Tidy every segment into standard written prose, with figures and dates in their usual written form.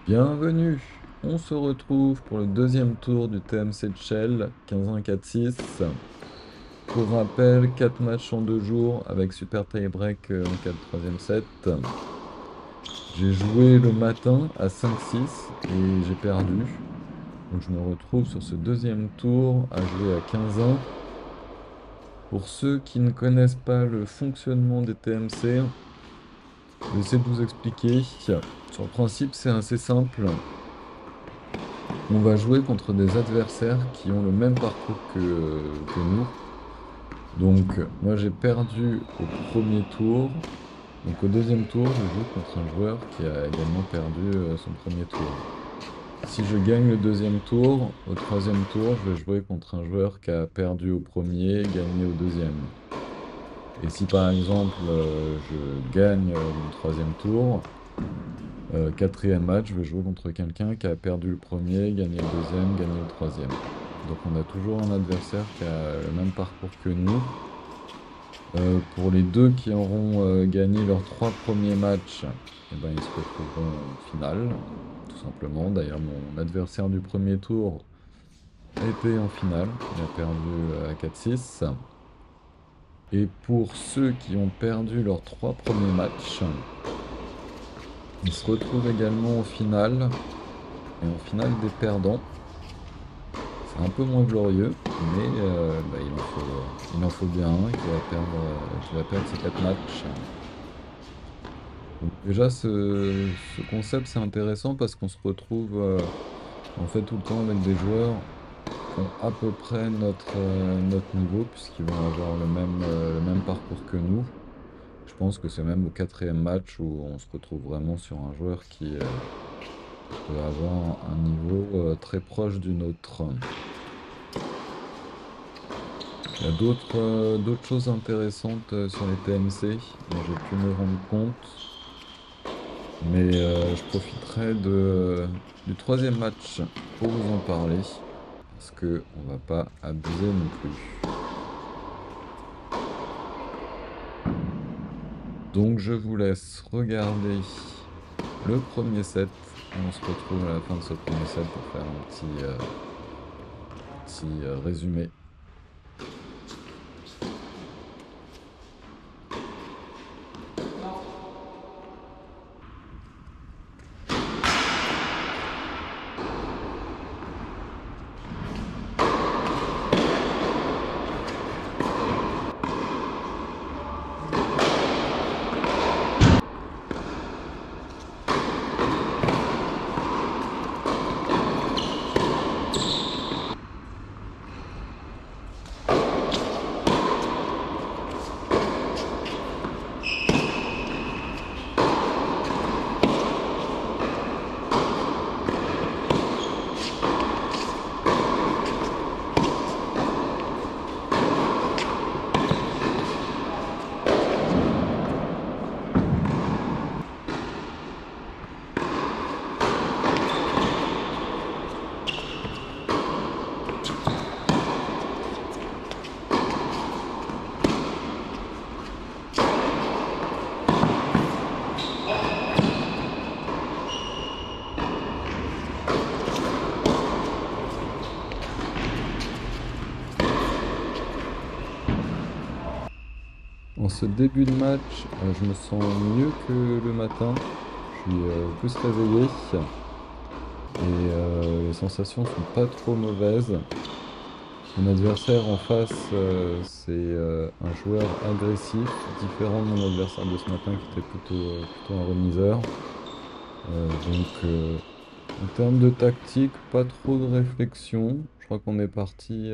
Bienvenue! On se retrouve pour le deuxième tour du TMC de Shell 15-1-4-6. Pour rappel, 4 matchs en 2 jours avec super tie-break en cas de troisième set. J'ai joué le matin à 5-6 et j'ai perdu. Donc je me retrouve sur ce deuxième tour à jouer à 15-1. Pour ceux qui ne connaissent pas le fonctionnement des TMC, je vais essayer de vous expliquer. Sur le principe, c'est assez simple. On va jouer contre des adversaires qui ont le même parcours que nous. Donc, moi j'ai perdu au premier tour. Donc, au deuxième tour, je joue contre un joueur qui a également perdu son premier tour. Si je gagne le deuxième tour, au troisième tour, je vais jouer contre un joueur qui a perdu au premier, gagné au deuxième. Et si par exemple je gagne mon troisième tour, quatrième match, je vais jouer contre quelqu'un qui a perdu le premier, gagné le deuxième, gagné le troisième. Donc on a toujours un adversaire qui a le même parcours que nous. Pour les deux qui auront gagné leurs 3 premiers matchs, eh ben, ils se retrouveront en finale, tout simplement. D'ailleurs, mon adversaire du premier tour a été en finale, il a perdu à 4-6. Et pour ceux qui ont perdu leurs 3 premiers matchs, ils se retrouvent également en finale, et en finale des perdants. C'est un peu moins glorieux, mais bah, il en faut bien un qui va perdre ses 4 matchs. Donc déjà, ce concept, c'est intéressant parce qu'on se retrouve en fait tout le temps avec des joueurs qui ont à peu près notre niveau, puisqu'ils vont avoir le même parcours que nous. Je pense que c'est même au quatrième match où on se retrouve vraiment sur un joueur qui peut avoir un niveau très proche du nôtre. Il y a d'autres choses intéressantes sur les TMC dont j'ai pu me rendre compte. Mais je profiterai du troisième match pour vous en parler, parce que on va pas abuser non plus. Donc je vous laisse regarder le premier set, et on se retrouve à la fin de ce premier set pour faire un petit résumé. En ce début de match, je me sens mieux que le matin. Je suis plus réveillé et les sensations sont pas trop mauvaises. Mon adversaire en face, c'est un joueur agressif, différent de mon adversaire de ce matin qui était plutôt un remiseur. Donc en termes de tactique, pas trop de réflexion. Je crois qu'on est partis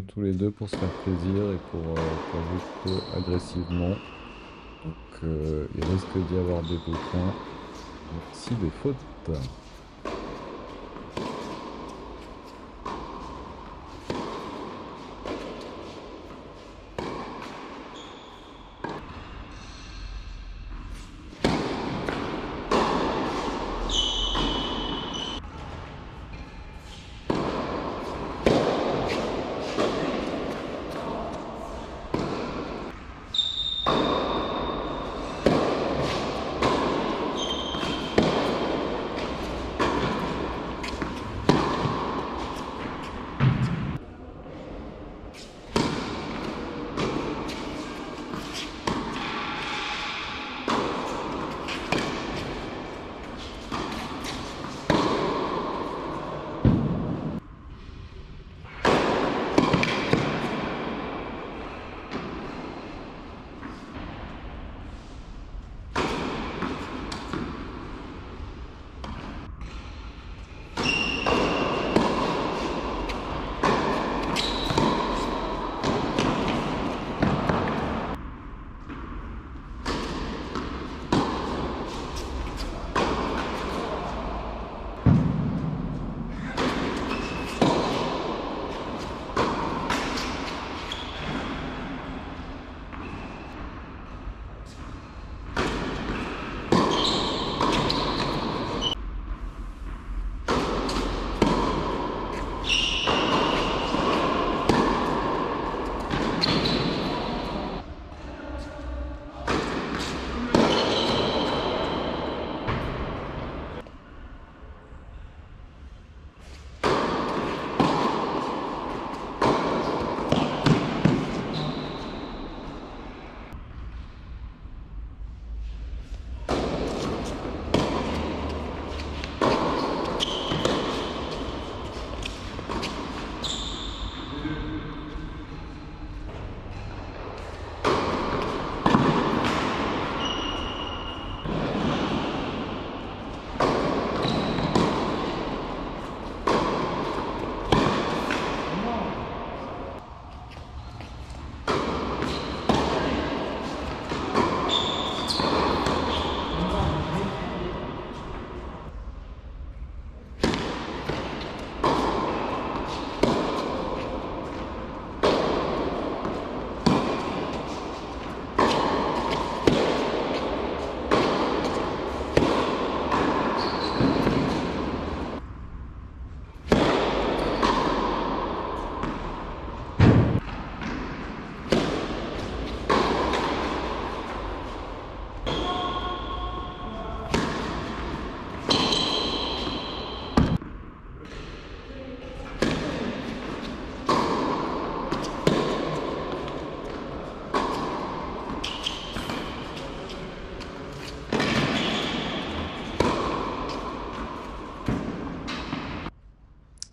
tous les deux pour se faire plaisir et pour jouer plutôt agressivement. Donc il risque d'y avoir des beaux points, mais aussi des fautes.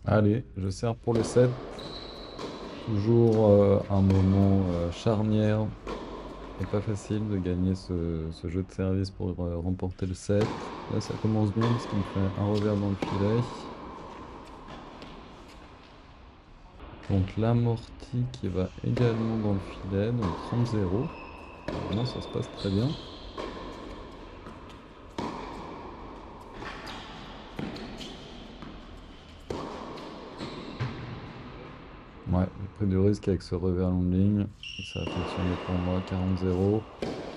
Allez, je sers pour le 7. Toujours un moment charnière et pas facile de gagner ce jeu de service pour remporter le 7. Là, ça commence bien parce qu'il me fait un revers dans le filet. Donc l'amorti qui va également dans le filet, donc 30-0. Vraiment, ça se passe très bien. Ouais, j'ai pris du risque avec ce revers long de ligne. Ça a fonctionné pour moi, 40-0.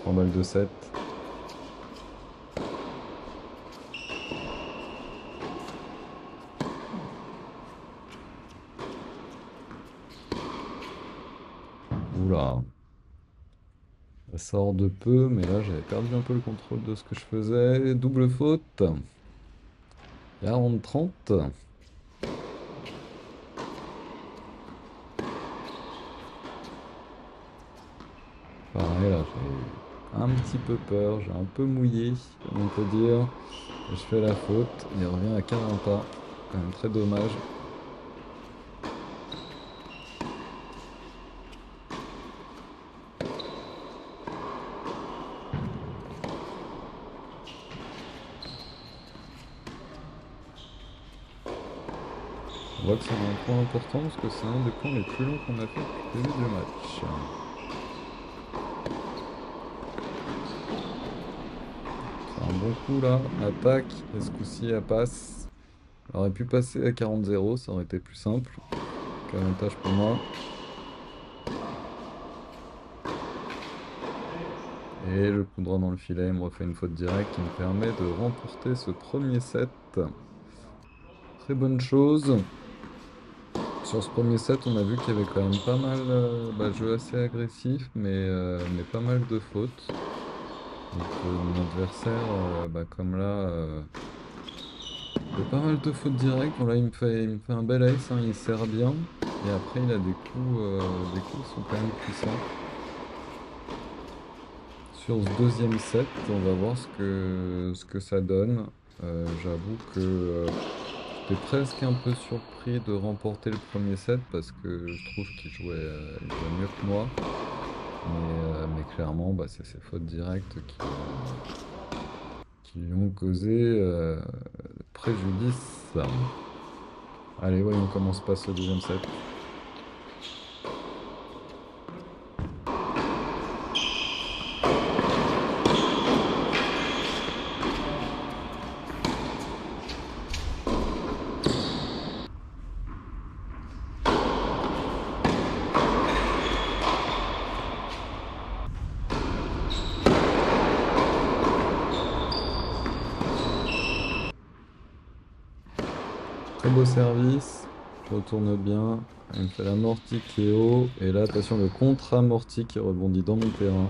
3 balles de 7. Oula, ça sort de peu, mais là j'avais perdu un peu le contrôle de ce que je faisais. Double faute. 40-30. Pareil, là j'ai eu un petit peu peur, j'ai un peu mouillé, comme on peut dire. Je fais la faute, il revient à 40A. Quand même très dommage. On voit que c'est un point important parce que c'est un des points les plus longs qu'on a fait depuis le début du match. C'est un bon coup là, attaque, et ce coup-ci elle passe. Elle aurait pu passer à 40-0, ça aurait été plus simple. Donc, avantage pour moi. Et le coup droit dans le filet me refait une faute directe qui me permet de remporter ce premier set. Très bonne chose. Sur ce premier set, on a vu qu'il y avait quand même pas mal de jeu assez agressif, mais pas mal de fautes. Donc mon adversaire, comme là, fait pas mal de fautes directes. Bon là, il me fait un bel ace, hein, il sert bien. Et après, il a des coups qui sont quand même puissants. Sur ce deuxième set, on va voir ce que ça donne. J'avoue que j'étais presque un peu surpris de remporter le premier set parce que je trouve qu'il jouait mieux que moi. Mais clairement, c'est ses fautes directes qui lui ont causé préjudice. Allez, voyons comment se passe ce deuxième set. Très beau service, je retourne bien. Il me fait l'amorti qui est haut. Et là, attention, le contre-amorti qui rebondit dans mon terrain.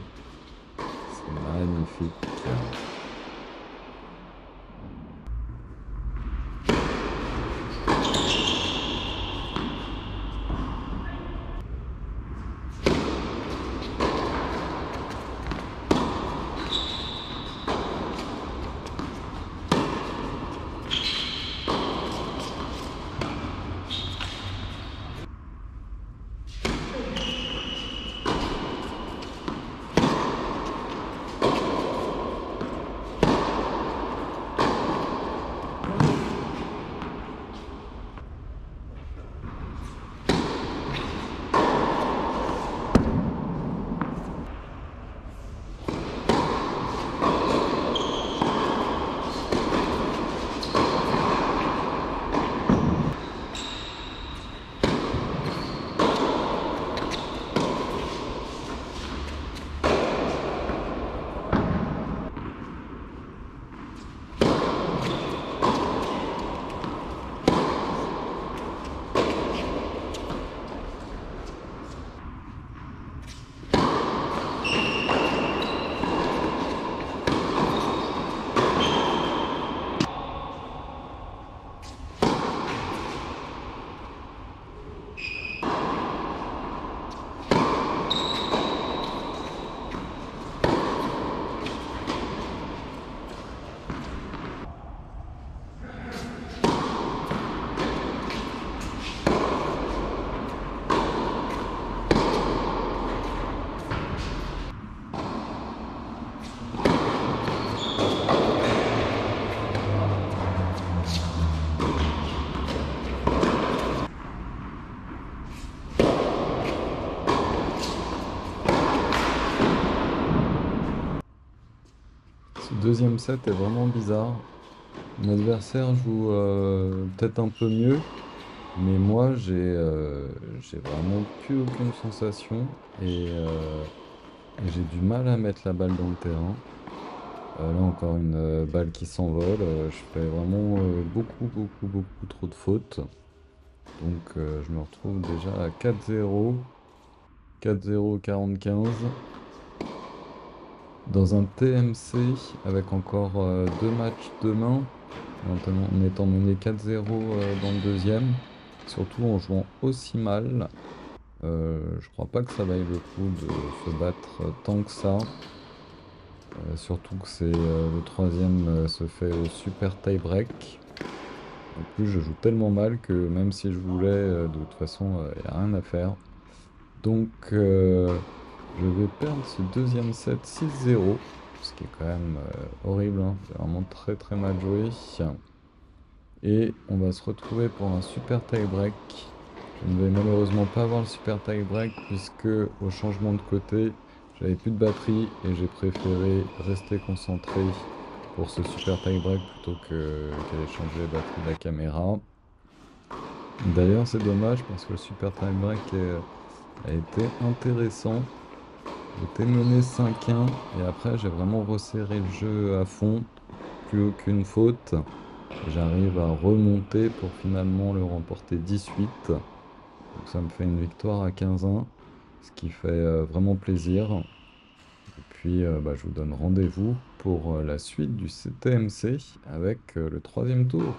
C'est magnifique. deuxième set est vraiment bizarre. Mon adversaire joue peut-être un peu mieux, mais moi j'ai vraiment plus aucune sensation et j'ai du mal à mettre la balle dans le terrain. Là encore une balle qui s'envole. Je fais vraiment beaucoup trop de fautes. Donc je me retrouve déjà à 4-0, 4-0, 45 dans un TMC avec encore deux matchs demain, en étant mené 4-0 dans le deuxième, surtout en jouant aussi mal. Je crois pas que ça vaille le coup de se battre tant que ça. Surtout que le troisième se fait au super tie-break. En plus, je joue tellement mal que même si je voulais, de toute façon, il n'y a rien à faire. Donc, je vais perdre ce deuxième set 6-0, ce qui est quand même horrible, hein. J'ai vraiment très mal joué. Et on va se retrouver pour un super tie-break. Je ne vais malheureusement pas avoir le super tie-break puisque au changement de côté, j'avais plus de batterie et j'ai préféré rester concentré pour ce super tie-break plutôt qu'aller changer la batterie de la caméra. D'ailleurs, c'est dommage parce que le super tie-break a été intéressant. J'étais mené 5-1 et après j'ai vraiment resserré le jeu à fond, plus aucune faute. J'arrive à remonter pour finalement le remporter 18. Donc ça me fait une victoire à 15-1, ce qui fait vraiment plaisir. Et puis bah, je vous donne rendez-vous pour la suite du CTMC avec le troisième tour.